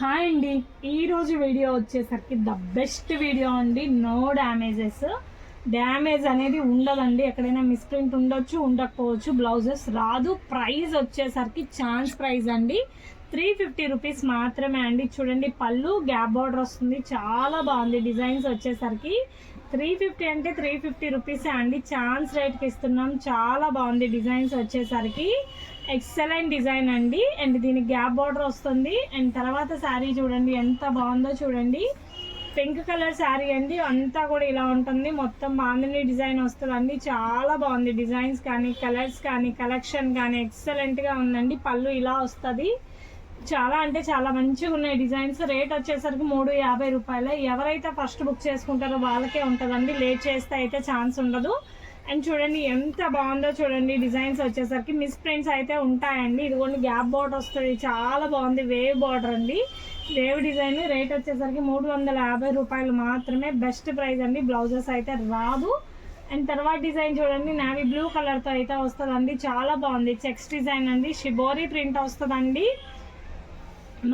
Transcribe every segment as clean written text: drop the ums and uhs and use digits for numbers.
Hi అండి. ఈరోజు video వచ్చేసరికి ద బెస్ట్ వీడియో అండి. No damages. డ్యామేజ్ అనేది ఉండదండి. ఎక్కడైనా మిస్ప్రింట్ ఉండొచ్చు, ఉండకపోవచ్చు. బ్లౌజెస్ రాదు. ప్రైస్ వచ్చేసరికి ఛాన్స్ ప్రైస్ అండి. 350 రూపీస్ మాత్రమే అండి. చూడండి, పళ్ళు గ్యాప్ బార్డర్ వస్తుంది. చాలా బాగుంది. డిజైన్స్ వచ్చేసరికి 350 అంటే 350 రూపీసే అండి. ఛాన్స్ రేట్కి ఇస్తున్నాం. చాలా బాగుంది. డిజైన్స్ వచ్చేసరికి ఎక్సలెంట్ డిజైన్ అండి. అండ్ దీనికి గ్యాప్ బార్డర్ వస్తుంది. అండ్ తర్వాత శారీ చూడండి ఎంత బాగుందో చూడండి. పింక్ కలర్ శారీ అండి. అంతా కూడా ఇలా ఉంటుంది. మొత్తం బాందిని డిజైన్ వస్తుందండి. చాలా బాగుంది. డిజైన్స్ కానీ, కలర్స్ కానీ, కలెక్షన్ కానీ ఎక్సలెంట్గా ఉందండి. పళ్ళు ఇలా వస్తుంది. చాలా అంటే చాలా మంచిగా ఉన్నాయి డిజైన్స్. రేట్ వచ్చేసరికి 350 రూపాయలే. ఎవరైతే ఫస్ట్ బుక్ చేసుకుంటారో వాళ్ళకే ఉంటుందండి. లేట్ చేస్తే అయితే ఛాన్స్ ఉండదు. అండ్ చూడండి ఎంత బాగుందో చూడండి. డిజైన్స్ వచ్చేసరికి మిస్ ప్రింట్స్ అయితే ఉంటాయండి. ఇదిగోండి గ్యాప్ బార్డర్ వస్తుంది. చాలా బాగుంది. వేవ్ బార్డర్ అండి. Wave design. రేట్ వచ్చేసరికి 350 రూపాయలు మాత్రమే. బెస్ట్ ప్రైస్ అండి. బ్లౌజెస్ అయితే రాదు. అండ్ తర్వాత డిజైన్ చూడండి, నావీ బ్లూ కలర్తో అయితే వస్తుందండి. చాలా బాగుంది. చెక్స్ డిజైన్ అండి. షిబోరీ ప్రింట్ వస్తుందండి.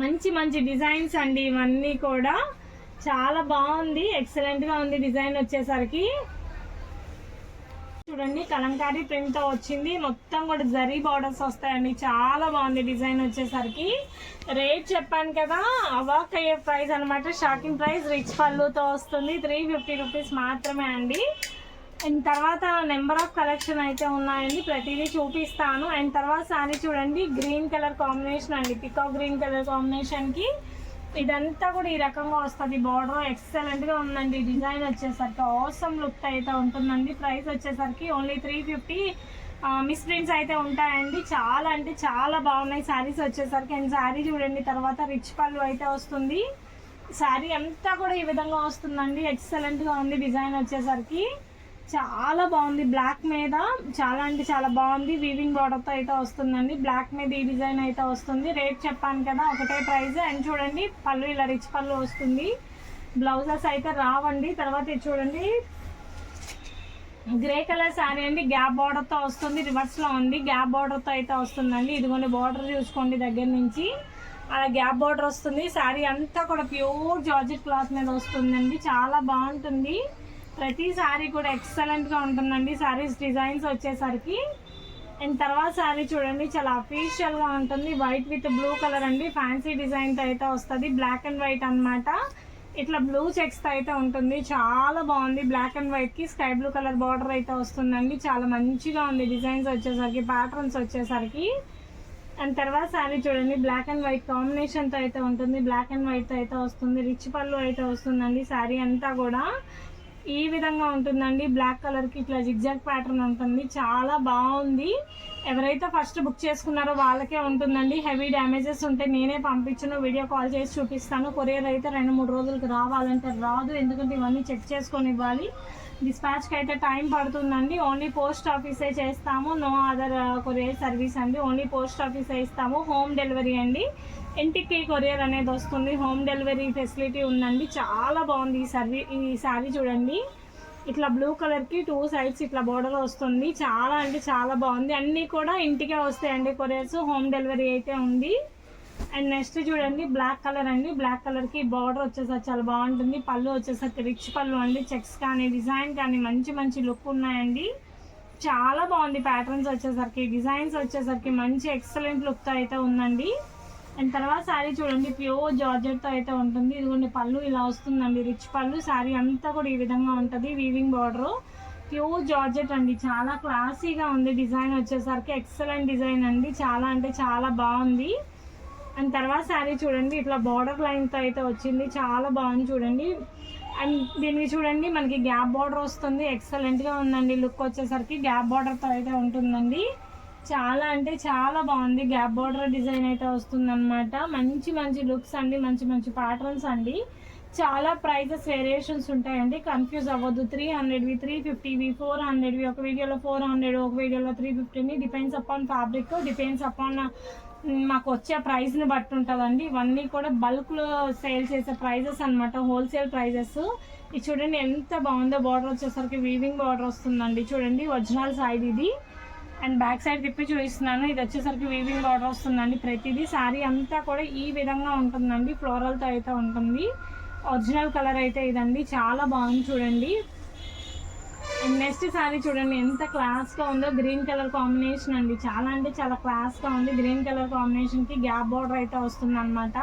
మంచి మంచి డిజైన్స్ అండి. ఇవన్నీ కూడా చాలా బాగుంది. ఎక్సలెంట్గా ఉంది. డిజైన్ వచ్చేసరికి చూడండి కలంకారీ ప్రింట్ తో వచ్చింది. మొత్తం కూడా జరీ బార్డర్స్ వస్తాయండి. చాలా బాగుంది డిజైన్ వచ్చేసరికి. రేట్ చెప్పాను కదా, అవాక్ అయ్యే ప్రైస్ అనమాట. Shocking price. రిచ్ పళ్ళుతో వస్తుంది. 350 రూపీస్ మాత్రమే అండి. అండ్ తర్వాత నెంబర్ ఆఫ్ కలెక్షన్ అయితే ఉన్నాయండి. ప్రతిదీ చూపిస్తాను. అండ్ తర్వాత శారీ చూడండి, గ్రీన్ కలర్ కాంబినేషన్ అండి. పికాక్ గ్రీన్ కలర్ కాంబినేషన్కి ఇదంతా కూడా ఈ రకంగా వస్తుంది. బార్డర్ ఎక్సలెంట్గా ఉందండి. డిజైన్ వచ్చేసరికి ఆసమ్ లుక్ అయితే ఉంటుందండి. ప్రైస్ వచ్చేసరికి ఓన్లీ 350. మిస్ ప్రింట్స్ అయితే ఉంటాయండి. చాలా అంటే చాలా బాగున్నాయి శారీస్ వచ్చేసరికి. అండ్ శారీ చూడండి, తర్వాత రిచ్ పళ్ళు అయితే వస్తుంది. శారీ అంతా కూడా ఈ విధంగా వస్తుందండి. ఎక్సలెంట్గా ఉంది. డిజైన్ వచ్చేసరికి చాలా బాగుంది. బ్లాక్ మీద చాలా అంటే చాలా బాగుంది. వీవింగ్ బార్డర్తో అయితే వస్తుందండి. బ్లాక్ మీద ఈ డిజైన్ అయితే వస్తుంది. రేట్ చెప్పాను కదా, ఒకటే ప్రైస్. అండ్ చూడండి పళ్ళు ఇలా రిచ్ పళ్ళు వస్తుంది. బ్లౌజెస్ అయితే రావండి. తర్వాత ఇది చూడండి, గ్రే కలర్ శారీ అండి. గ్యాప్ బార్డర్తో వస్తుంది. రివర్స్లో ఉంది. గ్యాప్ బార్డర్తో అయితే వస్తుందండి. ఇదిగోండి బార్డర్ చూసుకోండి దగ్గర నుంచి. అలా గ్యాప్ బార్డర్ వస్తుంది. శారీ అంతా కూడా ప్యూర్ జార్జెట్ క్లాత్ మీద వస్తుందండి. చాలా బాగుంటుంది. ప్రతి శారీ కూడా ఎక్సలెంట్గా ఉంటుందండి. శారీస్ డిజైన్స్ వచ్చేసరికి. అండ్ తర్వాత శారీ చూడండి, చాలా అఫీషియల్గా ఉంటుంది. వైట్ విత్ బ్లూ కలర్ అండి. ఫ్యాన్సీ డిజైన్తో అయితే వస్తుంది. బ్లాక్ అండ్ వైట్ అనమాట. ఇట్లా బ్లూ చెక్స్తో అయితే ఉంటుంది. చాలా బాగుంది. బ్లాక్ అండ్ వైట్కి స్కై బ్లూ కలర్ బార్డర్ అయితే వస్తుందండి. చాలా మంచిగా ఉంది డిజైన్స్ వచ్చేసరికి, ప్యాటర్న్స్ వచ్చేసరికి. అండ్ తర్వాత శారీ చూడండి, బ్లాక్ అండ్ వైట్ కాంబినేషన్తో అయితే ఉంటుంది. బ్లాక్ అండ్ వైట్తో అయితే వస్తుంది. రిచ్ పళ్ళు అయితే వస్తుందండి. శారీ అంతా కూడా ఈ విధంగా ఉంటుందండి. బ్లాక్ కలర్కి ఇట్లా జిగ్జాగ్ ప్యాటర్న్ ఉంటుంది. చాలా బాగుంది. ఎవరైతే ఫస్ట్ బుక్ చేసుకున్నారో వాళ్ళకే ఉంటుందండి. హెవీ డ్యామేజెస్ ఉంటే నేనే పంపించను, వీడియో కాల్ చేసి చూపిస్తాను. కొరియర్ అయితే 2-3 రోజులకి రావాలంటే రాదు. ఎందుకంటే ఇవన్నీ చెక్ చేసుకొని ఇవ్వాలి. డిస్పాచ్కి అయితే టైం పడుతుందండి. ఓన్లీ పోస్ట్ ఆఫీసే చేస్తాము. నో అదర్ కొరియర్ సర్వీస్ అండి. ఓన్లీ పోస్ట్ ఆఫీసే ఇస్తాము. హోమ్ డెలివరీ అండి. ఇంటికి కొరియర్ అనేది వస్తుంది. హోమ్ డెలివరీ ఫెసిలిటీ ఉందండి. చాలా బాగుంది ఈ శారీ చూడండి. ఇట్లా బ్లూ కలర్కి 2 సైడ్స్ ఇట్లా బోర్డర్ వస్తుంది. చాలా అంటే చాలా బాగుంది. అన్నీ కూడా ఇంటికే వస్తాయండి కొరియర్స్. హోమ్ డెలివరీ అయితే ఉంది. అండ్ నెక్స్ట్ చూడండి, బ్లాక్ కలర్ అండి. బ్లాక్ కలర్కి బార్డర్ వచ్చేసరికి చాలా బాగుంటుంది. పళ్ళు వచ్చేసరికి రిచ్ పళ్ళు అండి. చెక్స్ కానీ, డిజైన్ కానీ మంచి మంచి లుక్ ఉన్నాయండి. చాలా బాగుంది. ప్యాటర్న్స్ వచ్చేసరికి, డిజైన్స్ వచ్చేసరికి మంచి ఎక్సలెంట్ లుక్తో అయితే ఉందండి. అండ్ తర్వాత శారీ చూడండి, ప్యూర్ జార్జెట్తో అయితే ఉంటుంది. ఇదిగోండి పళ్ళు ఇలా వస్తుందండి. రిచ్ పళ్ళు. శారీ అంతా కూడా ఈ విధంగా ఉంటుంది. Weaving border. ప్యూర్ జార్జెట్ అండి. చాలా క్లాసీగా ఉంది. డిజైన్ వచ్చేసరికి ఎక్సలెంట్ డిజైన్ అండి. చాలా అంటే చాలా బాగుంది. అండ్ తర్వాత శారీ చూడండి, ఇట్లా బార్డర్ లైన్తో అయితే వచ్చింది. చాలా బాగుంది చూడండి. అండ్ దీనికి చూడండి, మనకి గ్యాప్ బార్డర్ వస్తుంది. ఎక్సలెంట్గా ఉందండి. లుక్ వచ్చేసరికి గ్యాప్ బార్డర్తో అయితే ఉంటుందండి. చాలా అంటే చాలా బాగుంది. గ్యాప్ బార్డర్ డిజైన్ అయితే వస్తుందన్నమాట. మంచి మంచి లుక్స్ అండి. మంచి మంచి ప్యాటర్న్స్ అండి. చాలా ప్రైజెస్ వేరియేషన్స్ ఉంటాయండి. కన్ఫ్యూజ్ అవ్వద్దు. 300వి, 350వి, 400వి. ఒక వీడియోలో 400, ఒక వీడియోలో 350. Depends upon fabric, depends upon మాకు వచ్చే ప్రైస్ని బట్టి ఉంటుందండి. ఇవన్నీ కూడా బల్క్లో సేల్ చేసే ప్రైజెస్ అనమాట. Wholesale prices. ఇది చూడండి ఎంత బాగుందో. బార్డర్ వచ్చేసరికి వీవింగ్ బార్డర్ వస్తుందండి. చూడండి ఒరిజినల్ సైడ్ ఇది. అండ్ బ్యాక్ సైడ్ తిప్పి చూపిస్తున్నాను. ఇది వచ్చేసరికి వీవింగ్ బార్డర్ వస్తుందండి ప్రతిదీ. శారీ అంతా కూడా ఈ విధంగా ఉంటుందండి, ఫ్లోరల్తో అయితే ఉంటుంది. ఒరిజినల్ కలర్ అయితే ఇదండి, చాలా బాగుంది చూడండి. అండ్ నెక్స్ట్ శారీ చూడండి ఎంత క్లాస్గా ఉందో, గ్రీన్ కలర్ కాంబినేషన్ అండి. చాలా అంటే చాలా క్లాస్గా ఉంది. గ్రీన్ కలర్ కాంబినేషన్కి గ్యాప్ బార్డర్ అయితే వస్తుంది అనమాట.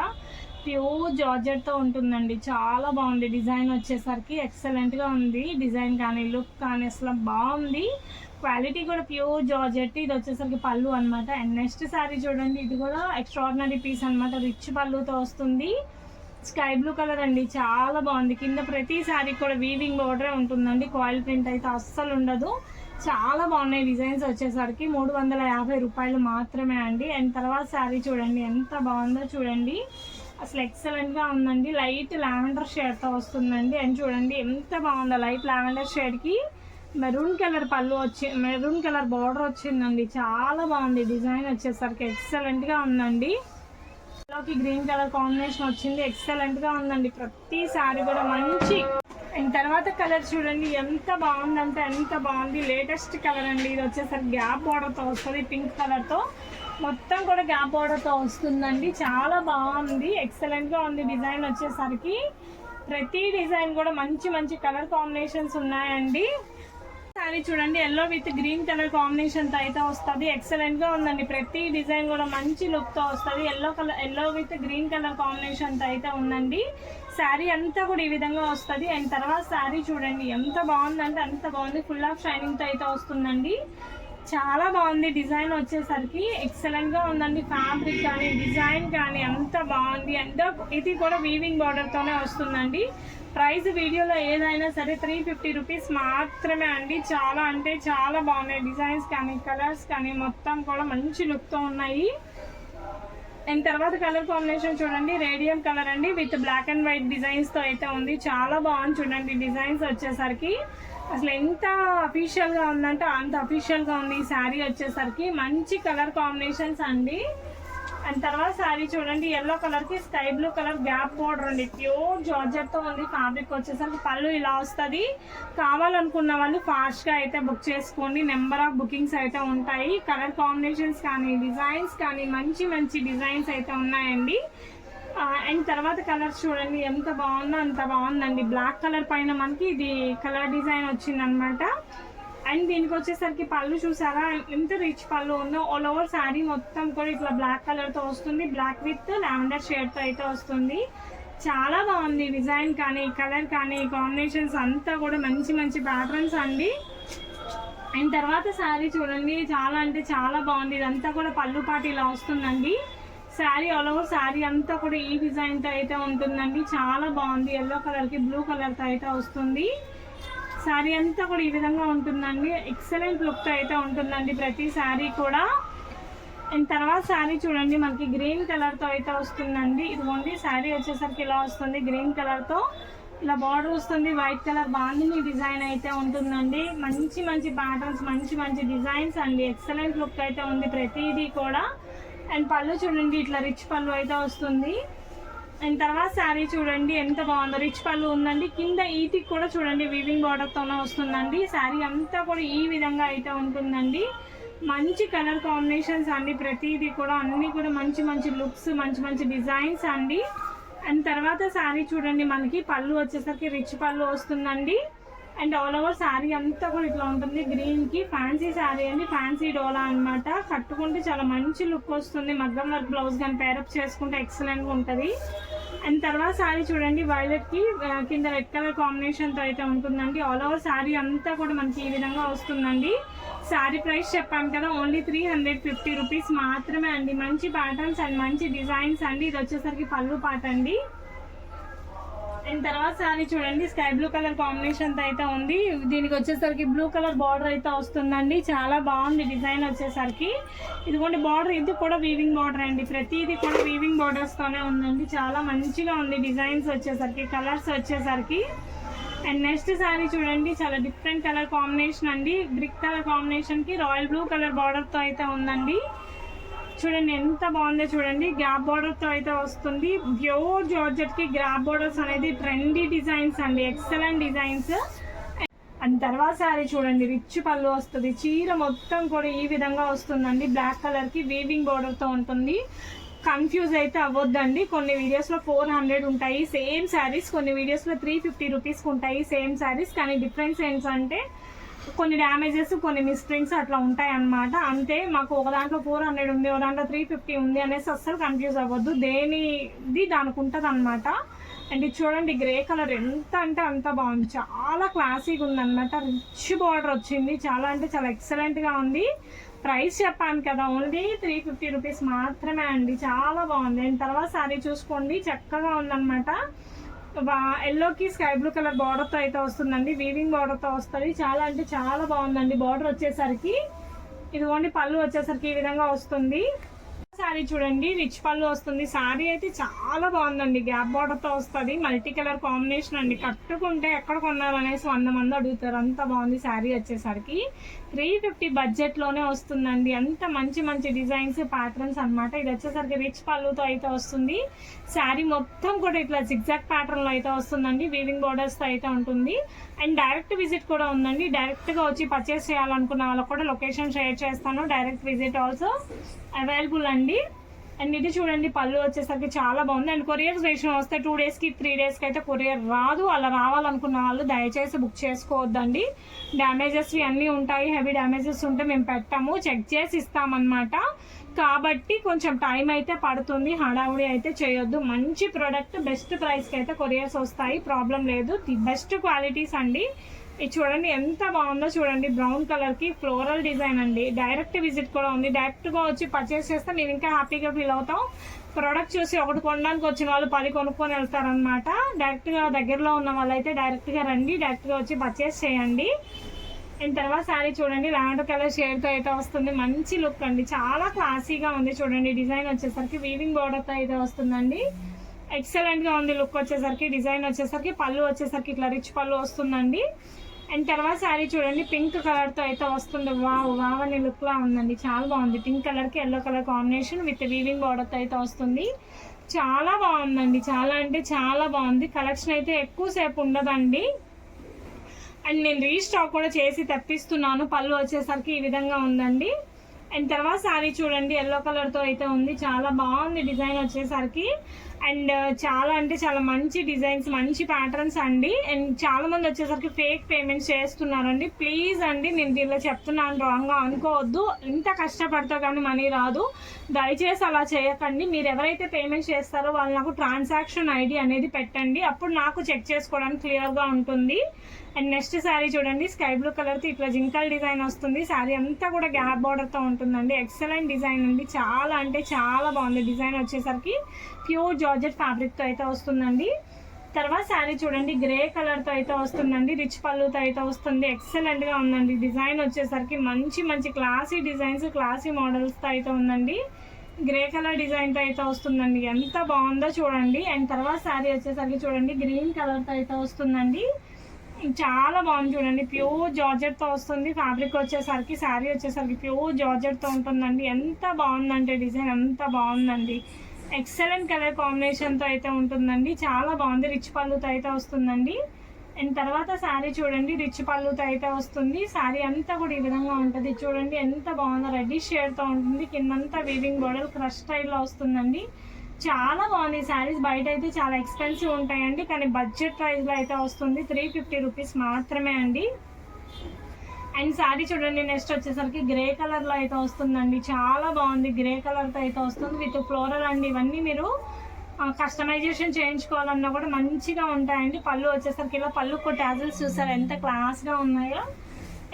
ప్యూర్ జార్జెట్తో ఉంటుందండి, చాలా బాగుంది. డిజైన్ వచ్చేసరికి ఎక్సలెంట్గా ఉంది. డిజైన్ కానీ లుక్ కానీ అసలు బాగుంది. క్వాలిటీ కూడా ప్యూర్ జార్జెట్. ఇది వచ్చేసరికి పళ్ళు అనమాట. అండ్ నెక్స్ట్ శారీ చూడండి, ఇది కూడా ఎక్స్ట్రాడినరీ పీస్ అనమాట. రిచ్ పళ్ళుతో వస్తుంది. స్కై బ్లూ కలర్ అండి, చాలా బాగుంది. కింద ప్రతి శారీ కూడా వీవింగ్ బార్డరే ఉంటుందండి. కాయిల్ ప్రింట్ అయితే అస్సలు ఉండదు. చాలా బాగున్నాయి డిజైన్స్ వచ్చేసరికి. 350 రూపాయలు మాత్రమే అండి. అండ్ తర్వాత శారీ చూడండి ఎంత బాగుందో చూడండి, అసలు ఎక్సలెంట్గా ఉందండి. లైట్ లావెండర్ షేడ్తో వస్తుందండి. అండ్ చూడండి ఎంత బాగుందో, లైట్ లావెండర్ షేడ్కి మెరూన్ కలర్ పళ్ళు మెరూన్ కలర్ బార్డర్ వచ్చిందండి. చాలా బాగుంది డిజైన్ వచ్చేసరికి, ఎక్సలెంట్గా ఉందండి. లోకి గ్రీన్ కలర్ కాంబినేషన్ వచ్చింది, ఎక్సలెంట్ గా ఉందండి. ప్రతి సారీ కూడా మంచి. అండ్ తర్వాత కలర్ చూడండి ఎంత బాగుందంటే ఎంత బాగుంది. లేటెస్ట్ కలర్ అండి. ఇది వచ్చేసరికి గ్యాప్ బార్డర్ తో వస్తుంది, పింక్ కలర్ తో మొత్తం కూడా గ్యాప్ బార్డర్ తో వస్తుందండి. చాలా బాగుంది, ఎక్సలెంట్ గా ఉంది. డిజైన్ వచ్చేసరికి ప్రతి డిజైన్ కూడా మంచి మంచి కలర్ కాంబినేషన్స్ ఉన్నాయండి. సారీ చూడండి yellow with green colour combination తో అయితే వస్తుంది. ఎక్సలెంట్ గా ఉందండి. ప్రతి డిజైన్ కూడా మంచి లుక్ తో వస్తుంది. Yellow with green colour combination తో అయితే ఉందండి. శారీ అంతా కూడా ఈ విధంగా వస్తుంది. అండ్ తర్వాత శారీ చూడండి ఎంత బాగుందంటే అంత బాగుంది. ఫుల్ ఆఫ్ షైనింగ్ తో అయితే వస్తుందండి. చాలా బాగుంది. డిజైన్ వచ్చేసరికి ఎక్సలెంట్ గా ఉందండి. ఫ్యాబ్రిక్ కానీ డిజైన్ కానీ అంత బాగుంది. అండ్ ఇది కూడా వీవింగ్ బార్డర్ తోనే వస్తుందండి. ప్రైస్ వీడియోలో ఏదైనా సరే 350 రూపీస్ మాత్రమే అండి. చాలా అంటే చాలా బాగున్నాయి. డిజైన్స్ కానీ కలర్స్ కానీ మొత్తం కూడా మంచి లుక్తో ఉన్నాయి. అండ్ తర్వాత కలర్ కాంబినేషన్ చూడండి రేడియం కలర్ అండి, విత్ బ్లాక్ అండ్ వైట్ డిజైన్స్తో అయితే ఉంది. చాలా బాగుంది చూడండి. డిజైన్స్ వచ్చేసరికి అసలు ఎంత అఫీషియల్గా ఉందంటే అంత అఫీషియల్గా ఉంది ఈ శారీ వచ్చేసరికి. మంచి కలర్ కాంబినేషన్స్ అండి. అండ్ తర్వాత శారీ చూడండి ఎల్లో కలర్కి sky blue colour gap border అండి. ప్యూర్ జార్జెట్తో ఉంది. ఫ్యాబ్రిక్ వచ్చేసరికి పళ్ళు ఇలా వస్తుంది. కావాలనుకున్న వాళ్ళు ఫాస్ట్గా అయితే బుక్ చేసుకోండి. నెంబర్ ఆఫ్ బుకింగ్స్ అయితే ఉంటాయి. కలర్ కాంబినేషన్స్ కానీ డిజైన్స్ కానీ మంచి మంచి డిజైన్స్ అయితే ఉన్నాయండి. అండ్ తర్వాత కలర్స్ చూడండి ఎంత బాగుందో అంత బాగుందండి. బ్లాక్ కలర్ పైన మనకి ఇది కలర్ డిజైన్ వచ్చిందనమాట. అండ్ దీనికి వచ్చేసరికి పళ్ళు చూసారా ఎంత రిచ్ పళ్ళు ఉందో. ఆల్ ఓవర్ శారీ మొత్తం కూడా ఇట్లా బ్లాక్ కలర్తో వస్తుంది. బ్లాక్ విత్ లావెండర్ షేడ్తో అయితే వస్తుంది. చాలా బాగుంది డిజైన్ కానీ కలర్ కానీ కాంబినేషన్స్ అంతా కూడా మంచి మంచి ప్యాటర్న్స్ అండి. అండ్ తర్వాత శారీ చూడండి చాలా అంటే చాలా బాగుంది. ఇదంతా కూడా పళ్ళు పాటు ఇలా వస్తుందండి. శారీ ఆల్ ఓవర్ శారీ అంతా కూడా ఈ డిజైన్తో అయితే ఉంటుందండి. చాలా బాగుంది. ఎల్లో కలర్కి బ్లూ కలర్తో అయితే వస్తుంది. శారీ అంతా కూడా ఈ విధంగా ఉంటుందండి. ఎక్సలెంట్ లుక్తో అయితే ఉంటుందండి ప్రతి శారీ కూడా. అండ్ తర్వాత శారీ చూడండి మనకి గ్రీన్ కలర్తో అయితే వస్తుందండి. ఇదిగోండి శారీ వచ్చేసరికి ఇలా వస్తుంది. గ్రీన్ కలర్తో ఇలా బార్డర్ వస్తుంది. వైట్ కలర్ బాందిని డిజైన్ అయితే ఉంటుందండి. మంచి మంచి ప్యాటర్న్స్ మంచి మంచి డిజైన్స్ అండి. ఎక్సలెంట్ లుక్ అయితే ఉంది ప్రతిదీ కూడా. అండ్ పళ్ళు చూడండి ఇట్లా రిచ్ పళ్ళు అయితే వస్తుంది. అండ్ తర్వాత శారీ చూడండి ఎంత బాగుందో. రిచ్ పళ్ళు ఉందండి. కింద ఈటికి కూడా చూడండి వీవింగ్ బార్డర్తోనే వస్తుందండి. శారీ అంతా కూడా ఈ విధంగా అయితే ఉంటుందండి. మంచి కలర్ కాంబినేషన్స్ అండి. ప్రతిదీ కూడా అన్నీ కూడా మంచి మంచి లుక్స్ మంచి మంచి డిజైన్స్ అండి. అండ్ తర్వాత శారీ చూడండి మనకి పళ్ళు వచ్చేసరికి రిచ్ పళ్ళు వస్తుందండి. అండ్ ఆల్ ఓవర్ శారీ అంతా కూడా ఇట్లా ఉంటుంది. గ్రీన్కి ఫ్యాన్సీ శారీ అండి, ఫ్యాన్సీ డోలా అనమాట. కట్టుకుంటే చాలా మంచి లుక్ వస్తుంది. మగ్గం వర్క్ బ్లౌజ్ కానీ పేరప్ చేసుకుంటే ఎక్సలెంట్గా ఉంటుంది. అండ్ తర్వాత శారీ చూడండి వైలెట్కి కింద రెడ్ కలర్ కాంబినేషన్తో అయితే ఉంటుందండి. ఆల్ ఓవర్ శారీ అంతా కూడా మనకి ఈ విధంగా వస్తుందండి. శారీ ప్రైస్ చెప్పాను కదా ఓన్లీ 350 రూపీస్ మాత్రమే అండి. మంచి ప్యాటర్న్స్ అండ్ మంచి డిజైన్స్ అండి. ఇది వచ్చేసరికి పళ్ళు పాట అండి. అండ్ తర్వాత శారీ చూడండి స్కై బ్లూ కలర్ కాంబినేషన్తో అయితే ఉంది. దీనికి వచ్చేసరికి బ్లూ కలర్ బార్డర్ అయితే వస్తుందండి. చాలా బాగుంది డిజైన్ వచ్చేసరికి. ఇదిగోండి బార్డర్, ఇది కూడా వీవింగ్ బార్డర్ అండి. ప్రతిదీ కూడా వీవింగ్ బార్డర్స్తోనే ఉందండి. చాలా మంచిగా ఉంది డిజైన్స్ వచ్చేసరికి, కలర్స్ వచ్చేసరికి. అండ్ నెక్స్ట్ శారీ చూడండి చాలా డిఫరెంట్ కలర్ కాంబినేషన్ అండి. బ్రిక్ కలర్ కాంబినేషన్కి రాయల్ బ్లూ కలర్ బార్డర్తో అయితే ఉందండి. చూడండి ఎంత బాగుందో చూడండి. గ్యాప్ బార్డర్తో అయితే వస్తుంది. ప్యూర్ జార్జెట్కి గ్యాప్ బార్డర్స్ అనేది ట్రెండీ డిజైన్స్ అండి. Excellent designs. అండ్ తర్వాత శారీ చూడండి రిచ్ పళ్ళు వస్తుంది. చీర మొత్తం కూడా ఈ విధంగా వస్తుందండి. బ్లాక్ కలర్కి వీవింగ్ బార్డర్తో ఉంటుంది. కన్ఫ్యూజ్ అయితే అవ్వద్దండి. కొన్ని వీడియోస్లో 400 ఉంటాయి సేమ్ శారీస్, కొన్ని వీడియోస్లో 350 రూపీస్కి ఉంటాయి సేమ్ శారీస్. కానీ డిఫరెన్స్ ఏంటంటే కొన్ని డ్యామేజెస్, కొన్ని మిస్ప్రింట్స్ అట్లా ఉంటాయి అన్నమాట. అంతే. మాకు ఒక దాంట్లో 400 ఉంది, ఒక దాంట్లో 350 ఉంది అనేసి అస్సలు కన్ఫ్యూజ్ అవ్వద్దు. దేనిది దానికి ఉంటుంది అనమాట. అండ్ ఇది చూడండి గ్రే కలర్ ఎంత అంటే అంత బాగుంది. చాలా క్లాసీగా ఉంది అనమాట. రిచ్ బార్డర్ వచ్చింది. చాలా అంటే చాలా ఎక్సలెంట్గా ఉంది. ప్రైస్ చెప్పాను కదా, ఓన్లీ 350 రూపీస్ మాత్రమే అండి. చాలా బాగుంది. అండ్ తర్వాత శారీ చూసుకోండి చక్కగా ఉందన్నమాట. ఎల్లోకి స్కై బ్లూ కలర్ బార్డర్తో అయితే వస్తుందండి. వీవింగ్ బార్డర్తో వస్తుంది. చాలా అంటే చాలా బాగుందండి. బార్డర్ వచ్చేసరికి ఇదిగోండి పళ్ళు వచ్చేసరికి ఈ విధంగా వస్తుంది. శారీ చూడండి రిచ్ పళ్ళు వస్తుంది. శారీ అయితే చాలా బాగుందండి. గ్యాప్ బార్డర్తో వస్తుంది. మల్టీ కలర్ కాంబినేషన్ అండి. కట్టుకుంటే ఎక్కడ కొన్నారు అనేసి 100 మంది అడుగుతారు. అంత బాగుంది శారీ వచ్చేసరికి. 350 బడ్జెట్లోనే వస్తుందండి. అంత మంచి మంచి డిజైన్స్ ప్యాటర్న్స్ అనమాట. ఇది వచ్చేసరికి రిచ్ పళ్ళుతో అయితే వస్తుంది. శారీ మొత్తం కూడా ఇట్లా జిగ్జాగ్ ప్యాటర్న్లో అయితే వస్తుందండి. వీవింగ్ బార్డర్స్తో అయితే ఉంటుంది. అండ్ డైరెక్ట్ విజిట్ కూడా ఉందండి. డైరెక్ట్గా వచ్చి పర్చేస్ చేయాలనుకున్న వాళ్ళకి కూడా లొకేషన్ షేర్ చేస్తాను. డైరెక్ట్ విజిట్ ఆల్సో అవైలబుల్ అండి. అండ్ ఇది చూడండి పళ్ళు వచ్చేసరికి చాలా బాగుంది. అండ్ కొరియర్ రేషన్ వస్తే 2 డేస్కి 3 డేస్కి అయితే కొరియర్ రాదు. అలా రావాలనుకున్న వాళ్ళు దయచేసి బుక్ చేసుకోవద్దండి. డ్యామేజెస్ అన్నీ ఉంటాయి. హెవీ డ్యామేజెస్ ఉంటే మేము పెట్టాము, చెక్ చేసి ఇస్తామన్నమాట. కాబట్టి కొంచెం టైం అయితే పడుతుంది. హడావుడి అయితే చేయొద్దు. మంచి ప్రోడక్ట్ బెస్ట్ ప్రైస్కి అయితే కొరియర్స్ వస్తాయి. ప్రాబ్లం లేదు. ది బెస్ట్ క్వాలిటీస్ అండి. ఇది చూడండి ఎంత బాగుందో చూడండి. బ్రౌన్ కలర్కి ఫ్లోరల్ డిజైన్ అండి. డైరెక్ట్ విజిట్ కూడా ఉంది. డైరెక్ట్గా వచ్చి పర్చేస్ చేస్తే మేము ఇంకా హ్యాపీగా ఫీల్ అవుతాం. ప్రోడక్ట్ చూసి ఒకటి కొనడానికి వచ్చిన వాళ్ళు 10 కొనుక్కొని వెళ్తారనమాట. డైరెక్ట్గా దగ్గరలో ఉన్న వాళ్ళైతే డైరెక్ట్గా రండి. డైరెక్ట్గా వచ్చి పర్చేస్ చేయండి. అండ్ తర్వాత శారీ చూడండి లావెండర్ కలర్ షేడ్తో అయితే వస్తుంది. మంచి లుక్ అండి. చాలా క్లాసీగా ఉంది. చూడండి డిజైన్ వచ్చేసరికి వీవింగ్ బార్డర్తో అయితే వస్తుందండి. ఎక్సలెంట్గా ఉంది లుక్ వచ్చేసరికి. డిజైన్ వచ్చేసరికి పళ్ళు వచ్చేసరికి ఇట్లా రిచ్ పళ్ళు వస్తుందండి. అండ్ తర్వాత శారీ చూడండి పింక్ కలర్తో అయితే వస్తుంది. వావ్ అనే లుక్లా ఉందండి. చాలా బాగుంది. పింక్ కలర్కి yellow colour combination with weaving బార్డర్తో అయితే వస్తుంది. చాలా బాగుందండి. చాలా అంటే చాలా బాగుంది. కలెక్షన్ అయితే ఎక్కువసేపు ఉండదండి. అండ్ నేను రీస్టాక్ కూడా చేసి తెప్పిస్తున్నాను. పళ్ళు వచ్చేసరికి ఈ విధంగా ఉందండి. అండ్ తర్వాత శారీ చూడండి ఎల్లో కలర్తో అయితే ఉంది. చాలా బాగుంది డిజైన్ వచ్చేసరికి. అండ్ చాలా అంటే చాలా మంచి డిజైన్స్, మంచి ప్యాటర్న్స్ అండి. అండ్ చాలా మంది వచ్చేసరికి ఫేక్ పేమెంట్స్ చేస్తున్నారండి. ప్లీజ్ అండి నేను దీనిలో చెప్తున్నాను, రాంగ్గా అనుకోవద్దు. ఇంత కష్టపడితే కానీ మనీ రాదు. దయచేసి అలా చేయకండి. మీరు ఎవరైతే పేమెంట్ చేస్తారో వాళ్ళు నాకు ట్రాన్సాక్షన్ ఐడి అనేది పెట్టండి. అప్పుడు నాకు చెక్ చేసుకోవడానికి క్లియర్గా ఉంటుంది. అండ్ నెక్స్ట్ శారీ చూడండి స్కై బ్లూ కలర్తో ఇట్లా జింకల్ డిజైన్ వస్తుంది. శారీ అంతా కూడా గ్యాప్ బార్డర్తో ఉంటుందండి. ఎక్సలెంట్ డిజైన్ అండి. చాలా అంటే చాలా బాగుంది. డిజైన్ వచ్చేసరికి ప్యూర్ జార్జెట్ ఫ్యాబ్రిక్తో అయితే వస్తుందండి. తర్వాత శారీ చూడండి గ్రే కలర్తో అయితే వస్తుందండి. రిచ్ పళ్ళుతో అయితే వస్తుంది. ఎక్సలెంట్గా ఉందండి. డిజైన్ వచ్చేసరికి మంచి మంచి క్లాసీ డిజైన్స్, క్లాసీ మోడల్స్తో అయితే ఉందండి. గ్రే కలర్ డిజైన్తో అయితే వస్తుందండి. ఎంత బాగుందో చూడండి. అండ్ తర్వాత శారీ వచ్చేసరికి చూడండి గ్రీన్ కలర్తో అయితే వస్తుందండి. చాలా బాగుంది చూడండి. ప్యూర్ జార్జెట్తో వస్తుంది. ఫ్యాబ్రిక్ వచ్చేసరికి శారీ వచ్చేసరికి ప్యూర్ జార్జెట్తో ఉంటుందండి. ఎంత బాగుందంటే డిజైన్ ఎంత బాగుందండి. ఎక్సలెంట్ కలర్ కాంబినేషన్తో అయితే ఉంటుందండి. చాలా బాగుంది. రిచ్ పళ్ళుతో అయితే వస్తుందండి. అండ్ తర్వాత శారీ చూడండి రిచ్ పళ్ళుతో అయితే వస్తుంది. శారీ అంతా కూడా ఈ విధంగా ఉంటుంది. చూడండి ఎంత బాగుందో. రెడ్డిష్ షేడ్తో ఉంటుంది. కిందంతా వీవింగ్ బోర్డర్ క్రష్ స్టైల్లో వస్తుందండి. చాలా బాగుంది. శారీస్ బయట అయితే చాలా ఎక్స్పెన్సివ్ ఉంటాయండి. కానీ బడ్జెట్ ప్రైస్లో అయితే వస్తుంది. 350 రూపీస్ మాత్రమే అండి. అండ్ శారీ చూడండి నెక్స్ట్ వచ్చేసరికి గ్రే కలర్లో అయితే వస్తుందండి. చాలా బాగుంది. గ్రే కలర్తో అయితే వస్తుంది విత్ ఫ్లోరల్ అండి. ఇవన్నీ మీరు కస్టమైజేషన్ చేయించుకోవాలన్నా కూడా మంచిగా ఉంటాయండి. పళ్ళు వచ్చేసరికి ఇలా పళ్ళు టాజిల్స్ చూసారు ఎంత క్లాస్గా ఉన్నాయో.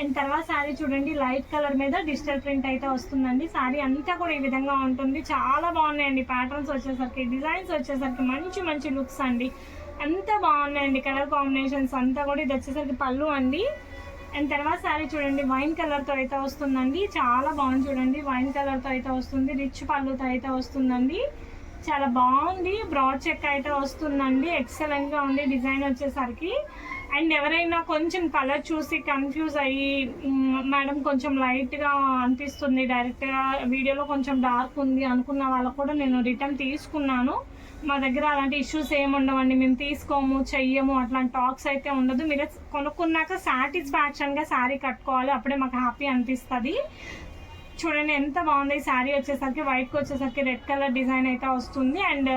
అండ్ తర్వాత శారీ చూడండి లైట్ కలర్ మీద డిజిటల్ ప్రింట్ అయితే వస్తుందండి. శారీ అంతా కూడా ఈ విధంగా ఉంటుంది. చాలా బాగున్నాయండి. ప్యాటర్న్స్ వచ్చేసరికి, డిజైన్స్ వచ్చేసరికి మంచి మంచి లుక్స్ అండి. అంత బాగున్నాయండి. కలర్ కాంబినేషన్స్ అంతా కూడా. ఇది వచ్చేసరికి పళ్ళు అండి. అండ్ తర్వాత శారీ చూడండి వైన్ కలర్తో అయితే వస్తుందండి. చాలా బాగుంది చూడండి. వైన్ కలర్తో అయితే వస్తుంది. రిచ్ పళ్ళుతో అయితే వస్తుందండి. చాలా బాగుంది. బ్రాడ్ చెక్ అయితే వస్తుందండి. ఎక్సలెంట్గా ఉంది డిజైన్ వచ్చేసరికి. అండ్ ఎవరైనా కొంచెం కలర్ చూసి కన్ఫ్యూజ్ అయ్యి మేడం కొంచెం లైట్గా అనిపిస్తుంది, డైరెక్ట్గా వీడియోలో కొంచెం డార్క్ ఉంది అనుకున్న వాళ్ళకు కూడా నేను రిటర్న్ తీసుకున్నాను. మా దగ్గర అలాంటి ఇష్యూస్ ఏమి ఉండవండి, మేము తీసుకోము చెయ్యము అట్లాంటి టాక్స్ అయితే ఉండదు. మీరు కొనుక్కున్నాక సాటిస్ఫాక్షన్గా శారీ కట్టుకోవాలి, అప్పుడే మాకు హ్యాపీ అనిపిస్తుంది. చూడండి ఎంత బాగుంది. ఈ శారీ వచ్చేసరికి వైట్కి వచ్చేసరికి రెడ్ కలర్ డిజైన్ అయితే వస్తుంది. అండ్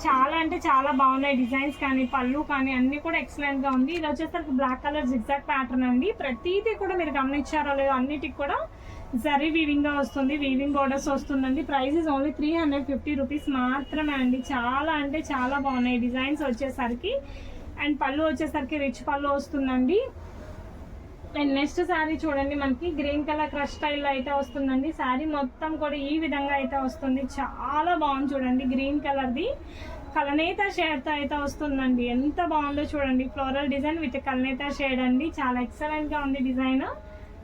చాలా అంటే చాలా బాగున్నాయి డిజైన్స్ కానీ పళ్ళు కానీ అన్నీ కూడా ఎక్సలెంట్గా ఉంది. ఇది వచ్చేసరికి బ్లాక్ కలర్ జిగ్జాగ్ ప్యాటర్న్ అండి. ప్రతిదీ కూడా మీరు గమనించారో లేదో అన్నిటికి కూడా జరీ వీవింగ్గా వస్తుంది, వీవింగ్ బోర్డర్స్ వస్తుందండి. ప్రైస్ ఇస్ ఓన్లీ 350 రూపీస్ మాత్రమే అండి. చాలా అంటే చాలా బాగున్నాయి డిజైన్స్ వచ్చేసరికి. అండ్ పళ్ళు వచ్చేసరికి రిచ్ పళ్ళు వస్తుందండి. అండ్ నెక్స్ట్ శారీ చూడండి, మనకి గ్రీన్ కలర్ క్రష్ స్టైల్లో అయితే వస్తుందండి. శారీ మొత్తం కూడా ఈ విధంగా అయితే వస్తుంది. చాలా బాగుంది చూడండి, గ్రీన్ కలర్ది కలనేత షేడ్తో అయితే వస్తుందండి. ఎంత బాగుందో చూడండి, ఫ్లోరల్ డిజైన్ విత్ కలనేత షేడ్ అండి. చాలా ఎక్సలెంట్గా ఉంది డిజైన్.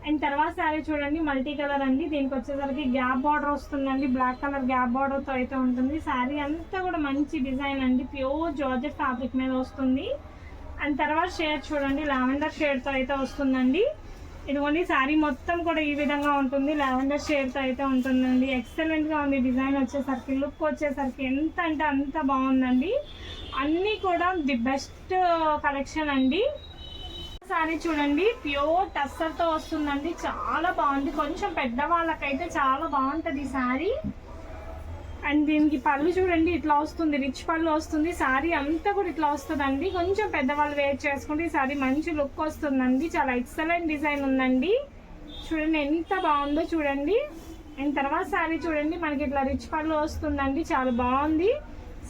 అండ్ తర్వాత శారీ చూడండి మల్టీ కలర్ అండి. దీనికి వచ్చేసరికి గ్యాప్ బార్డర్ వస్తుందండి, బ్లాక్ కలర్ గ్యాప్ బార్డర్తో అయితే ఉంటుంది. శారీ అంతా కూడా మంచి డిజైన్ అండి, ప్యూర్ జార్జెట్ ఫ్యాబ్రిక్ మీద వస్తుంది. అండ్ తర్వాత షేడ్ చూడండి లావెండర్ షేడ్తో అయితే వస్తుందండి. ఇదిగోండి శారీ మొత్తం కూడా ఈ విధంగా ఉంటుంది, లావెండర్ షేడ్తో అయితే ఉంటుందండి. ఎక్సలెంట్గా ఉంది డిజైన్ వచ్చేసరికి. లుక్ వచ్చేసరికి ఎంత అంటే అంత బాగుందండి. అన్నీ కూడా ది బెస్ట్ కలెక్షన్ అండి. శారీ చూడండి ప్యూర్ టస్సర్తో వస్తుందండి, చాలా బాగుంది. కొంచెం పెద్దవాళ్ళకైతే చాలా బాగుంటుంది ఈ శారీ. అండ్ దీనికి పళ్ళు చూడండి ఇట్లా వస్తుంది, రిచ్ పళ్ళు వస్తుంది. శారీ అంతా కూడా ఇట్లా వస్తుందండి. కొంచెం పెద్దవాళ్ళు వేర్ చేసుకుంటే ఈ శారీ మంచి లుక్ వస్తుందండి. చాలా ఎక్సలెంట్ డిజైన్ ఉందండి. చూడండి ఎంత బాగుందో చూడండి. అండ్ తర్వాత శారీ చూడండి మనకి ఇట్లా రిచ్ పళ్ళు వస్తుందండి, చాలా బాగుంది.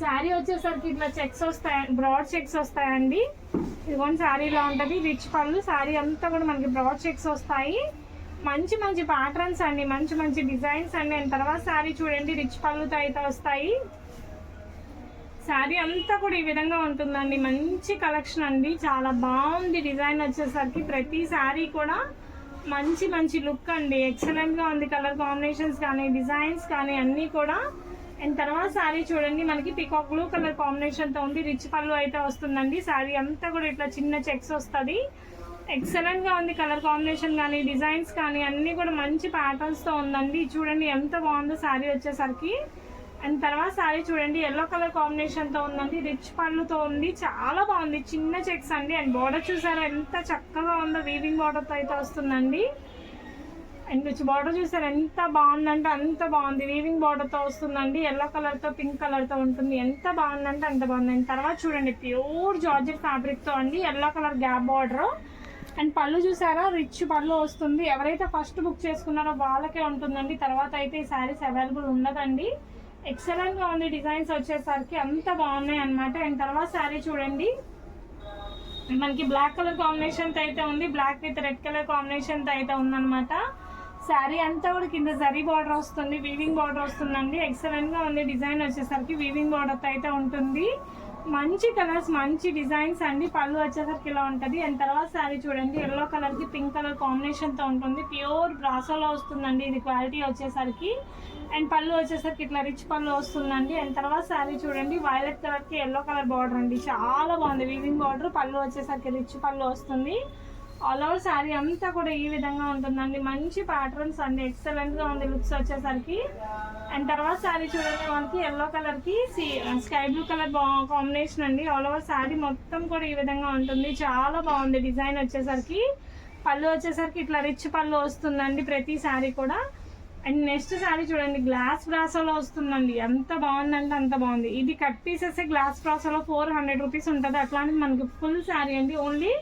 శారీ వచ్చేసరికి ఇట్లా చెక్స్ వస్తాయి, బ్రాడ్ చెక్స్ వస్తాయండి. ఇదిగోండి శారీ ఇలా ఉంటుంది, రిచ్ పళ్ళు. శారీ అంతా కూడా మనకి బ్రాడ్ చెక్స్ వస్తాయి. మంచి మంచి ప్యాటర్న్స్ అండి, మంచి మంచి డిజైన్స్ అండి. అండ్ తర్వాత శారీ చూడండి రిచ్ పళ్ళుతో అయితే వస్తాయి. శారీ అంతా కూడా ఈ విధంగా ఉంటుందండి. మంచి కలెక్షన్ అండి, చాలా బాగుంది డిజైన్ వచ్చేసరికి. ప్రతి శారీ కూడా మంచి మంచి లుక్ అండి, ఎక్సలెంట్గా ఉంది. కలర్ కాంబినేషన్స్ కానీ డిజైన్స్ కానీ అన్నీ కూడా. అండ్ తర్వాత శారీ చూడండి మనకి పీకాక్ బ్లూ కలర్ కాంబినేషన్తో ఉంది, రిచ్ పళ్ళు అయితే వస్తుందండి. శారీ అంతా కూడా ఇట్లా చిన్న చెక్స్ వస్తుంది. ఎక్సలెంట్గా ఉంది కలర్ కాంబినేషన్ కానీ డిజైన్స్ కానీ అన్నీ కూడా మంచి ప్యాటర్న్స్తో ఉందండి. చూడండి ఎంత బాగుందో శారీ వచ్చేసరికి. అండ్ తర్వాత శారీ చూడండి ఎల్లో కలర్ కాంబినేషన్తో ఉందండి, రిచ్ పళ్ళుతో ఉంది, చాలా బాగుంది. చిన్న చెక్స్ అండి. అండ్ బార్డర్ చూసారా ఎంత చక్కగా ఉందో, వీవింగ్ బార్డర్తో అయితే వస్తుందండి. అండ్ బార్డర్ చూసారు ఎంత బాగుందంటే అంత బాగుంది, వీవింగ్ బార్డర్తో వస్తుందండి. ఎల్లో కలర్తో పింక్ కలర్తో ఉంటుంది, ఎంత బాగుందంటే అంత బాగుంది. అండ్ తర్వాత చూడండి ప్యూర్ జార్జెట్ ఫ్యాబ్రిక్తో అండి, yellow colour gap border. And పళ్ళు చూసారా రిచ్ పళ్ళు వస్తుంది. ఎవరైతే ఫస్ట్ బుక్ చేసుకున్నారో వాళ్ళకే ఉంటుందండి, తర్వాత అయితే ఈ శారీస్ అవైలబుల్ ఉండదండి. ఎక్సలెంట్గా ఉంది డిజైన్స్ వచ్చేసరికి, అంత బాగున్నాయి అనమాట. అండ్ తర్వాత శారీ చూడండి మనకి బ్లాక్ కలర్ కాంబినేషన్తో అయితే ఉంది, బ్లాక్ విత్ రెడ్ కలర్ కాంబినేషన్తో అయితే ఉందన్నమాట. శారీ అంతా కూడా కింద జరీ బార్డర్ వస్తుంది, వీవింగ్ బార్డర్ వస్తుందండి. ఎక్సలెంట్గా ఉంది డిజైన్ వచ్చేసరికి, వీవింగ్ బార్డర్తో అయితే ఉంటుంది. మంచి కలర్స్ మంచి డిజైన్స్ అండి. పళ్ళు వచ్చేసరికి ఇలా ఉంటుంది. అండ్ తర్వాత శారీ చూడండి ఎల్లో కలర్కి పింక్ కలర్ కాంబినేషన్తో ఉంటుంది, ప్యూర్ బ్రాసోలో వస్తుందండి ఇది క్వాలిటీ వచ్చేసరికి. అండ్ పళ్ళు వచ్చేసరికి ఇట్లా రిచ్ పళ్ళు వస్తుందండి. అండ్ తర్వాత శారీ చూడండి వైలెట్ కలర్కి ఎల్లో కలర్ బార్డర్ అండి, చాలా బాగుంది వీవింగ్ బార్డర్. పళ్ళు వచ్చేసరికి రిచ్ పళ్ళు వస్తుంది. ఆల్ ఓవర్ శారీ అంతా కూడా ఈ విధంగా ఉంటుందండి. మంచి ప్యాటర్న్స్ అండి, ఎక్సలెంట్గా ఉంది లుక్స్ వచ్చేసరికి. అండ్ తర్వాత శారీ చూడండి మనకి ఎల్లో కలర్కి స్కై బ్లూ కలర్ కాంబినేషన్ అండి. ఆల్ ఓవర్ శారీ మొత్తం కూడా ఈ విధంగా ఉంటుంది, చాలా బాగుంది డిజైన్ వచ్చేసరికి. పళ్ళు వచ్చేసరికి ఇట్లా రిచ్ పళ్ళు వస్తుందండి ప్రతి శారీ కూడా. అండ్ నెక్స్ట్ శారీ చూడండి గ్లాస్ బ్రాసోలో వస్తుందండి, ఎంత బాగుందంటే అంత బాగుంది. ఇది కట్ పీసెస్ గ్లాస్ బ్రాసోలో 400 రూపీస్ ఉంటుంది. అట్లాంటిది మనకి ఫుల్ శారీ అండి, ఓన్లీ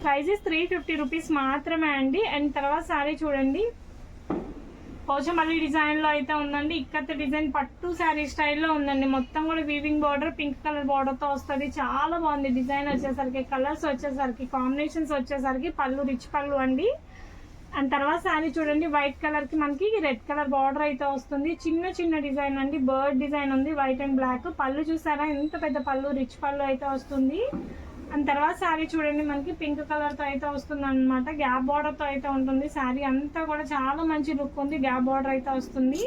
ప్రైస్ 350 రూపీస్ మాత్రమే అండి. అండ్ తర్వాత శారీ చూడండి పోచమల్లి డిజైన్లో అయితే ఉందండి, ఇక్కత్ డిజైన్ పట్టు శారీ స్టైల్లో ఉందండి. మొత్తం కూడా వీవింగ్ బార్డర్ పింక్ కలర్ బార్డర్తో వస్తుంది, చాలా బాగుంది డిజైన్ వచ్చేసరికి. కలర్స్ వచ్చేసరికి కాంబినేషన్స్ వచ్చేసరికి పళ్ళు రిచ్ పళ్ళు అండి. అండ్ తర్వాత శారీ చూడండి వైట్ కలర్కి మనకి రెడ్ కలర్ బార్డర్ అయితే వస్తుంది, చిన్న చిన్న డిజైన్ అండి, బర్డ్ డిజైన్ ఉంది వైట్ అండ్ బ్లాక్. పళ్ళు చూసారా ఎంత పెద్ద పళ్ళు, రిచ్ పళ్ళు అయితే వస్తుంది. అండ్ తర్వాత శారీ చూడండి మనకి పింక్ కలర్తో అయితే వస్తుంది అనమాట, గ్యాప్ బార్డర్తో అయితే ఉంటుంది. శారీ అంతా కూడా చాలా మంచి లుక్ ఉంది, గ్యాప్ బార్డర్ అయితే వస్తుంది.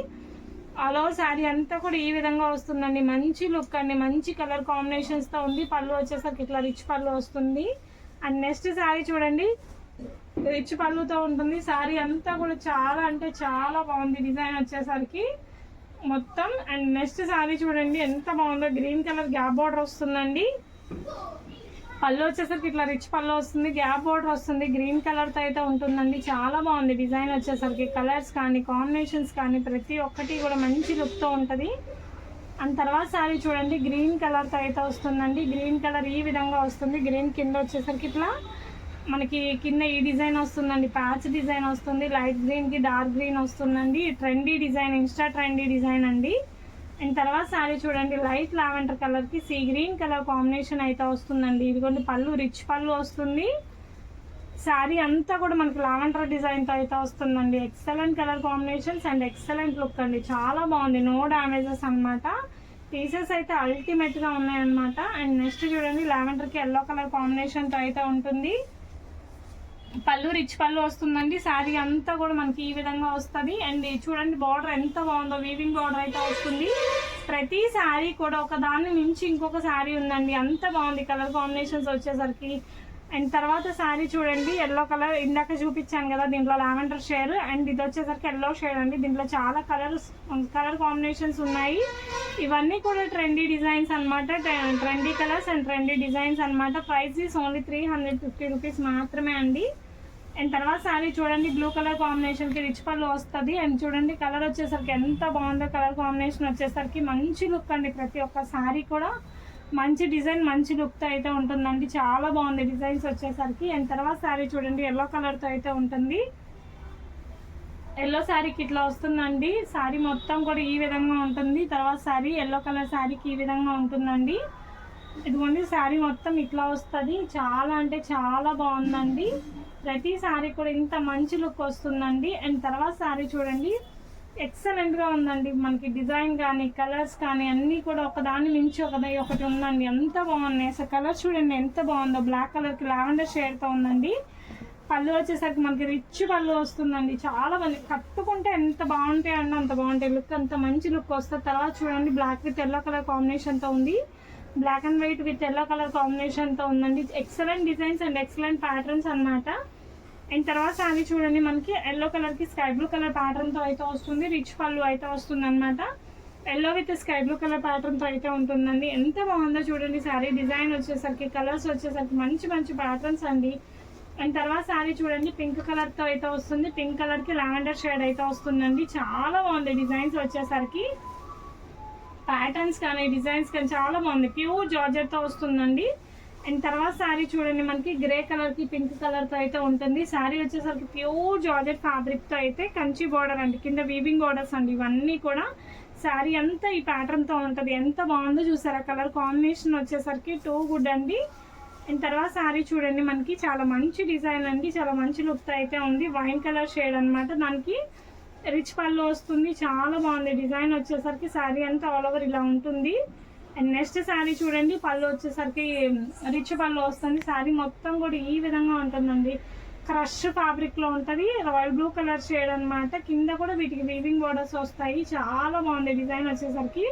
ఆల్ ఓవర్ శారీ అంతా కూడా ఈ విధంగా వస్తుందండి, మంచి లుక్ అండి, మంచి కలర్ కాంబినేషన్స్తో ఉంది. పళ్ళు వచ్చేసరికి ఇట్లా రిచ్ పళ్ళు వస్తుంది. అండ్ నెక్స్ట్ శారీ చూడండి రిచ్ పళ్ళుతో ఉంటుంది. శారీ అంతా కూడా చాలా అంటే చాలా బాగుంది డిజైన్ వచ్చేసరికి. మొత్తం. అండ్ నెక్స్ట్ శారీ చూడండి ఎంత బాగుందో, గ్రీన్ కలర్ గ్యాప్ బార్డర్ వస్తుందండి. పళ్ళు వచ్చేసరికి ఇట్లా రిచ్ పళ్ళు వస్తుంది, గ్యాప్ బార్డర్ వస్తుంది, గ్రీన్ కలర్తో అయితే ఉంటుందండి. చాలా బాగుంది డిజైన్ వచ్చేసరికి, కలర్స్ కానీ కాంబినేషన్స్ కానీ ప్రతి ఒక్కటి కూడా మంచి లుక్తో ఉంటుంది. అండ్ తర్వాత శారీ చూడండి గ్రీన్ కలర్తో అయితే వస్తుందండి. గ్రీన్ కలర్ ఈ విధంగా వస్తుంది, గ్రీన్ కింద వచ్చేసరికి ఇట్లా మనకి కింద ఈ డిజైన్ వస్తుందండి, ప్యాచ్ డిజైన్ వస్తుంది. లైట్ గ్రీన్కి డార్క్ గ్రీన్ వస్తుందండి. Trendy design, Insta trendy design అండి. అండ్ తర్వాత శారీ చూడండి లైట్ లావెండర్ కలర్కి సీ గ్రీన్ కలర్ కాంబినేషన్ అయితే వస్తుందండి. ఇదిగోండి పళ్ళు రిచ్ పళ్ళు వస్తుంది. శారీ అంతా కూడా మనకి లావెండర్ డిజైన్తో అయితే వస్తుందండి. Excellent colour combinations and excellent look అండి, చాలా బాగుంది, నో డ్యామేజెస్ అనమాట. పీసెస్ అయితే అల్టిమేట్గా ఉన్నాయన్నమాట. అండ్ నెక్స్ట్ చూడండి లావెండర్కి ఎల్లో కలర్ కాంబినేషన్తో అయితే ఉంటుంది. పళ్ళు రిచ్ పళ్ళు వస్తుందండి. శారీ అంతా కూడా మనకి ఈ విధంగా వస్తుంది. అండ్ చూడండి బార్డర్ ఎంత బాగుందో, వీవింగ్ బార్డర్ అయితే వస్తుంది. ప్రతి శారీ కూడా ఒక దాన్ని మించి ఇంకొక శారీ ఉందండి, అంత బాగుంది కలర్ కాంబినేషన్స్ వచ్చేసరికి. అండ్ తర్వాత శారీ చూడండి ఎల్లో కలర్, ఇందాక చూపించాను కదా దీంట్లో లావెండర్ షేడ్, అండ్ ఇది వచ్చేసరికి ఎల్లో షేడ్ అండి. దీంట్లో చాలా కలర్ కాంబినేషన్స్ ఉన్నాయి. ఇవన్నీ కూడా ట్రెండీ డిజైన్స్ అనమాట, trendy colours and trendy designs అనమాట. ప్రైస్ ఈస్ ఓన్లీ 350 రూపీస్ మాత్రమే అండి. అండ్ తర్వాత శారీ చూడండి బ్లూ కలర్ కాంబినేషన్కి రిచ్ పళ్ళు వస్తుంది. అండ్ చూడండి కలర్ వచ్చేసరికి ఎంత బాగుందో, కలర్ కాంబినేషన్ వచ్చేసరికి మంచి లుక్ అండి. ప్రతి ఒక్క శారీ కూడా మంచి డిజైన్ మంచి లుక్తో అయితే ఉంటుందండి, చాలా బాగుంది డిజైన్స్ వచ్చేసరికి. అండ్ తర్వాత శారీ చూడండి ఎల్లో కలర్తో అయితే ఉంటుంది. ఎల్లో శారీకి ఇట్లా వస్తుందండి. శారీ మొత్తం కూడా ఈ విధంగా ఉంటుంది. తర్వాత శారీ ఎల్లో కలర్ శారీకి ఈ విధంగా ఉంటుందండి. ఇదిగోండి శారీ మొత్తం ఇట్లా వస్తుంది, చాలా అంటే చాలా బాగుందండి. ప్రతి శారీ కూడా ఇంత మంచి లుక్ వస్తుందండి. అండ్ తర్వాత శారీ చూడండి ఎక్సలెంట్గా ఉందండి, మనకి డిజైన్ కానీ కలర్స్ కానీ అన్నీ కూడా ఒకదాన్ని మించి ఒకటి ఉందండి, ఎంత బాగున్నాయి అసలు. కలర్ చూడండి ఎంత బాగుందో, బ్లాక్ కలర్కి లావెండర్ షేడ్తో ఉందండి. పళ్ళు వచ్చేసరికి మనకి రిచ్ పళ్ళు వస్తుందండి, చాలా మంది కట్టుకుంటే ఎంత బాగుంటాయి అండి, అంత బాగుంటాయి, లుక్ అంత మంచి లుక్ వస్తుంది. తర్వాత చూడండి బ్లాక్ విత్ ఎల్లో కలర్ కాంబినేషన్తో ఉంది, black and white with yellow colour కాంబినేషన్తో ఉందండి. Excellent designs and excellent patterns అనమాట. అండ్ తర్వాత శారీ చూడండి మనకి ఎల్లో కలర్కి స్కై బ్లూ కలర్ ప్యాటర్న్తో అయితే వస్తుంది, రిచ్ పళ్ళు అయితే వస్తుంది అనమాట. Yellow with sky blue colour ప్యాటర్న్తో అయితే ఉంటుందండి. ఎంత బాగుందో చూడండి శారీ డిజైన్ వచ్చేసరికి, కలర్స్ వచ్చేసరికి మంచి మంచి ప్యాటర్న్స్ అండి. అండ్ తర్వాత శారీ చూడండి పింక్ కలర్తో అయితే వస్తుంది, పింక్ కలర్కి లావెండర్ షేడ్ అయితే వస్తుందండి, చాలా బాగుంది డిజైన్స్ వచ్చేసరికి. ప్యాటర్న్స్ కానీ డిజైన్స్ కానీ చాలా బాగుంది, ప్యూర్ జార్జెట్తో వస్తుందండి. అండ్ తర్వాత శారీ చూడండి మనకి గ్రే కలర్కి పింక్ కలర్తో అయితే ఉంటుంది. శారీ వచ్చేసరికి ప్యూర్ జార్జెట్ ఫ్యాబ్రిక్తో అయితే కంచి బార్డర్ అండి, కింద వీవింగ్ బార్డర్స్ అండి, ఇవన్నీ కూడా శారీ అంతా ఈ ప్యాటర్న్తో ఉంటుంది. ఎంత బాగుందో చూసారా, కలర్ కాంబినేషన్ వచ్చేసరికి టూ గుడ్ అండి. అండ్ తర్వాత శారీ చూడండి మనకి చాలా మంచి డిజైన్ అండి, చాలా మంచి లుక్తో అయితే ఉంది. వైన్ కలర్ షేడ్ అనమాట, దానికి రిచ్ పళ్ళు వస్తుంది, చాలా బాగుంది డిజైన్ వచ్చేసరికి. శారీ అంతా ఆల్ ఓవర్ ఇలా ఉంటుంది. అండ్ నెక్స్ట్ శారీ చూడండి పళ్ళు వచ్చేసరికి రిచ్ పళ్ళు వస్తుంది. శారీ మొత్తం కూడా ఈ విధంగా ఉంటుందండి, క్రష్ ఫ్యాబ్రిక్లో ఉంటుంది, రాయల్ బ్లూ కలర్ షేడ్ అనమాట. కింద కూడా వీటికి వీవింగ్ బోర్డర్స్ వస్తాయి, చాలా బాగుంది డిజైన్ వచ్చేసరికి.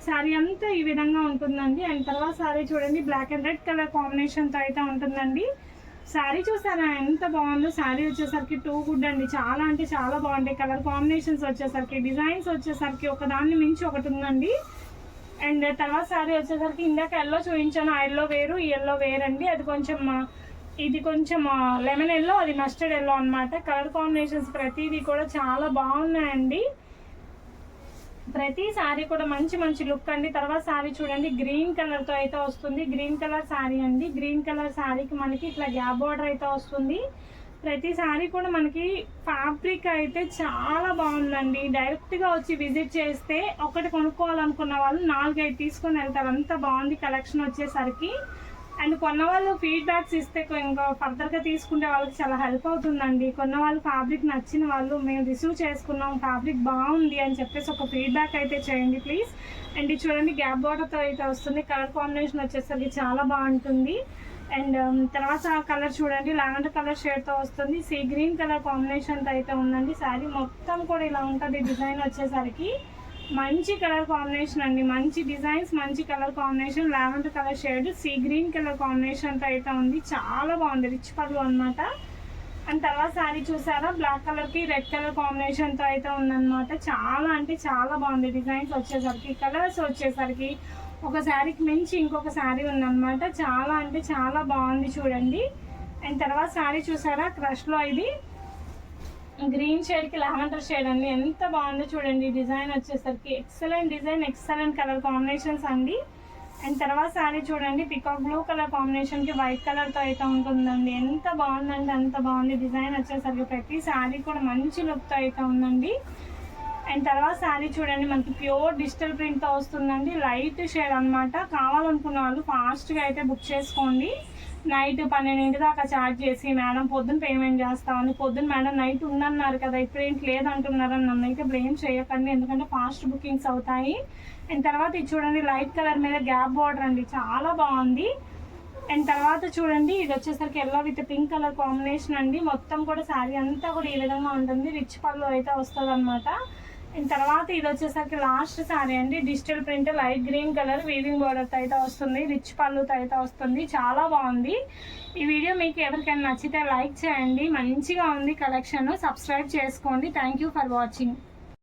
శారీ అంతా ఈ విధంగా ఉంటుందండి. అండ్ తర్వాత శారీ చూడండి బ్లాక్ అండ్ రెడ్ కలర్ కాంబినేషన్తో అయితే ఉంటుందండి. శారీ చూసారా ఎంత బాగుందో, శారీ వచ్చేసరికి టూ గుడ్ అండి, చాలా అంటే చాలా బాగుంటాయి కలర్ కాంబినేషన్స్ వచ్చేసరికి. డిజైన్స్ వచ్చేసరికి ఒకదాన్ని మించి ఒకటి ఉందండి. అండ్ తర్వాత శారీ వచ్చేసరికి ఇందాక ఎల్లో చూపించాను, ఆ ఎల్లో వేరు ఈ ఎల్లో వేరు అండి. అది కొంచెం ఇది కొంచెం లెమన్ ఎల్లో, అది మస్టర్డ్ ఎల్లో అనమాట. కలర్ కాంబినేషన్స్ ప్రతిదీ కూడా చాలా బాగున్నాయండి. ప్రతి శారీ కూడా మంచి మంచి లుక్ అండి. తర్వాత శారీ చూడండి గ్రీన్ కలర్తో అయితే వస్తుంది, గ్రీన్ కలర్ శారీ అండి. గ్రీన్ కలర్ శారీకి మనకి ఇట్లా గ్యాప్ బార్డర్ అయితే వస్తుంది. ప్రతి శారీ కూడా మనకి ఫ్యాబ్రిక్ అయితే చాలా బాగుందండి. డైరెక్ట్గా వచ్చి విజిట్ చేస్తే ఒకటి కొనుక్కోవాలనుకున్న వాళ్ళు 4-5 తీసుకొని వెళ్తారు, అంత బాగుంది కలెక్షన్ వచ్చేసరికి. అండ్ కొన్న వాళ్ళు ఫీడ్బ్యాక్స్ ఇస్తే ఇంకా ఫర్దర్గా తీసుకుంటే వాళ్ళకి చాలా హెల్ప్ అవుతుందండి. కొన్న వాళ్ళు ఫ్యాబ్రిక్ నచ్చిన వాళ్ళు మేము రిసీవ్ చేసుకున్నాం, ఫ్యాబ్రిక్ బాగుంది అని చెప్పేసి ఒక ఫీడ్బ్యాక్ అయితే చేయండి ప్లీజ్. అండ్ ఇది చూడండి గ్యాప్ బార్డర్తో అయితే వస్తుంది, కలర్ కాంబినేషన్ వచ్చేసరికి చాలా బాగుంటుంది. అండ్ తర్వాత కలర్ చూడండి లావెండర్ కలర్ షేడ్తో వస్తుంది, సీ గ్రీన్ కలర్ కాంబినేషన్తో అయితే ఉందండి. శారీ మొత్తం కూడా ఇలా ఉంటుంది డిజైన్ వచ్చేసరికి. మంచి కలర్ కాంబినేషన్ అండి, మంచి డిజైన్స్ మంచి colour combination. Lavender colour shade sea green colour కాంబినేషన్తో అయితే ఉంది, చాలా బాగుంది, రిచ్ పళ్ళు అనమాట. అండ్ తర్వాత శారీ చూసారా బ్లాక్ కలర్కి రెడ్ కలర్ కాంబినేషన్తో అయితే ఉందన్నమాట. చాలా అంటే చాలా బాగుంది. డిజైన్స్ వచ్చేసరికి, కలర్స్ వచ్చేసరికి ఒక శారీకి మించి ఇంకొక శారీ ఉందన్నమాట. చాలా అంటే చాలా బాగుంది చూడండి. అండ్ తర్వాత శారీ చూసారా క్రష్లో ఇది గ్రీన్ షేడ్కి లావెండర్ షేడ్ అండి. ఎంత బాగుందో చూడండి. డిజైన్ వచ్చేసరికి excellent design, excellent colour combinations అండి. అండ్ తర్వాత శారీ చూడండి పికాక్ బ్లూ కలర్ కాంబినేషన్కి వైట్ కలర్తో అయితే ఉంటుందండి. ఎంత బాగుందండి, అంత బాగుంది. డిజైన్ వచ్చేసరికి ప్రతి శారీ కూడా మంచి లుక్తో అయితే ఉందండి. అండ్ తర్వాత శారీ చూడండి మనకి ప్యూర్ డిజిటల్ ప్రింట్తో వస్తుందండి. లైట్ షేడ్ అనమాట. కావాలనుకున్న వాళ్ళు ఫాస్ట్గా అయితే బుక్ చేసుకోండి. నైట్ 12 దాకా ఛార్జ్ చేసి మేడం పొద్దున్న పేమెంట్ చేస్తామని, పొద్దున్న మేడం నైట్ ఉందన్నారు కదా ఇప్పుడు ఏంటి లేదంటున్నారని నన్ను అయితే బ్లేమ్ చేయకండి, ఎందుకంటే ఫాస్ట్ బుకింగ్స్ అవుతాయి. అండ్ తర్వాత ఇది చూడండి లైట్ కలర్ మీద గ్యాప్ బార్డర్ అండి, చాలా బాగుంది. అండ్ తర్వాత చూడండి ఇది వచ్చేసరికి yellow with pink colour combination అండి. మొత్తం కూడా శారీ అంతా కూడా ఈ విధంగా ఉంటుంది. రిచ్ పళ్ళు అయితే వస్తుంది అనమాట. అండ్ తర్వాత ఇది వచ్చేసరికి లాస్ట్ శారీ అండి. Digital print light green colour weaving బార్డర్తో అయితే వస్తుంది. రిచ్ పళ్ళుతో అయితే వస్తుంది. చాలా బాగుంది. ఈ వీడియో మీకు ఎవరికైనా నచ్చితే లైక్ చేయండి. మంచిగా ఉంది కలెక్షన్. సబ్స్క్రైబ్ చేసుకోండి. Thank you for watching.